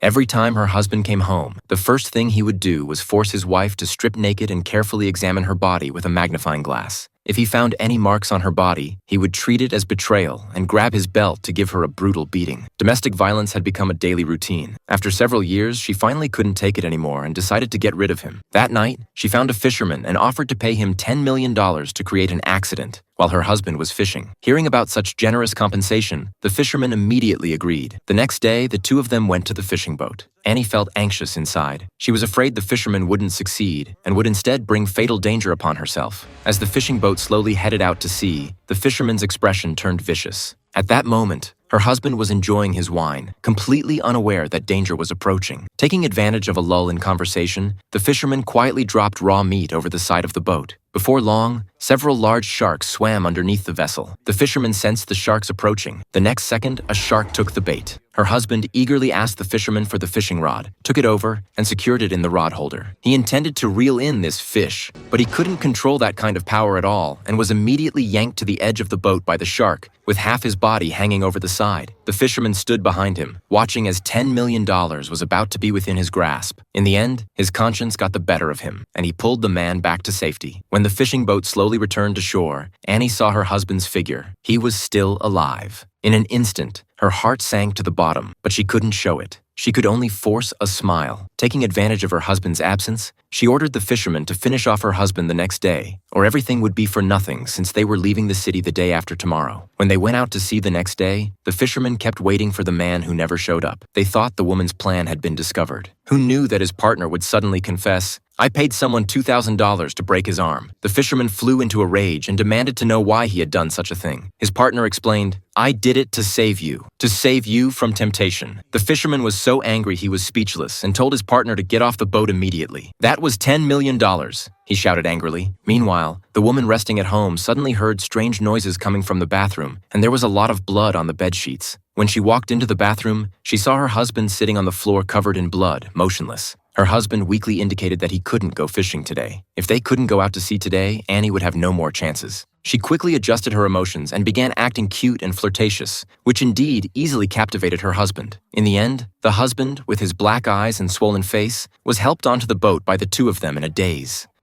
Every time her husband came home, the first thing he would do was force his wife to strip naked and carefully examine her body with a magnifying glass. If he found any marks on her body, he would treat it as betrayal and grab his belt to give her a brutal beating. Domestic violence had become a daily routine. After several years, she finally couldn't take it anymore and decided to get rid of him. That night, she found a fisherman and offered to pay him $10 million to create an accident while her husband was fishing. Hearing about such generous compensation, the fisherman immediately agreed. The next day, the two of them went to the fishing boat. Annie felt anxious inside. She was afraid the fisherman wouldn't succeed and would instead bring fatal danger upon herself. As the fishing boat slowly headed out to sea, the fisherman's expression turned vicious. At that moment, her husband was enjoying his wine, completely unaware that danger was approaching. Taking advantage of a lull in conversation, the fisherman quietly dropped raw meat over the side of the boat. Before long, several large sharks swam underneath the vessel. The fisherman sensed the sharks approaching. The next second, a shark took the bait. Her husband eagerly asked the fisherman for the fishing rod, took it over, and secured it in the rod holder. He intended to reel in this fish, but he couldn't control that kind of power at all and was immediately yanked to the edge of the boat by the shark, with half his body hanging over the side. The fisherman stood behind him, watching as $10 million was about to be within his grasp. In the end, his conscience got the better of him, and he pulled the man back to safety. When the fishing boat slowly returned to shore, Annie saw her husband's figure. He was still alive. In an instant, her heart sank to the bottom, but she couldn't show it. She could only force a smile. Taking advantage of her husband's absence, she ordered the fisherman to finish off her husband the next day, or everything would be for nothing since they were leaving the city the day after tomorrow. When they went out to sea the next day, the fisherman kept waiting for the man who never showed up. They thought the woman's plan had been discovered. Who knew that his partner would suddenly confess, "I paid someone $2,000 to break his arm." The fisherman flew into a rage and demanded to know why he had done such a thing. His partner explained, "I did it to save you from temptation." The fisherman was so angry he was speechless and told his partner to get off the boat immediately. "That was $10 million, he shouted angrily. Meanwhile, the woman resting at home suddenly heard strange noises coming from the bathroom, and there was a lot of blood on the bed sheets. When she walked into the bathroom, she saw her husband sitting on the floor covered in blood, motionless. Her husband weakly indicated that he couldn't go fishing today. If they couldn't go out to sea today, Annie would have no more chances. She quickly adjusted her emotions and began acting cute and flirtatious, which indeed easily captivated her husband. In the end, the husband, with his black eyes and swollen face, was helped onto the boat by the two of them in a daze.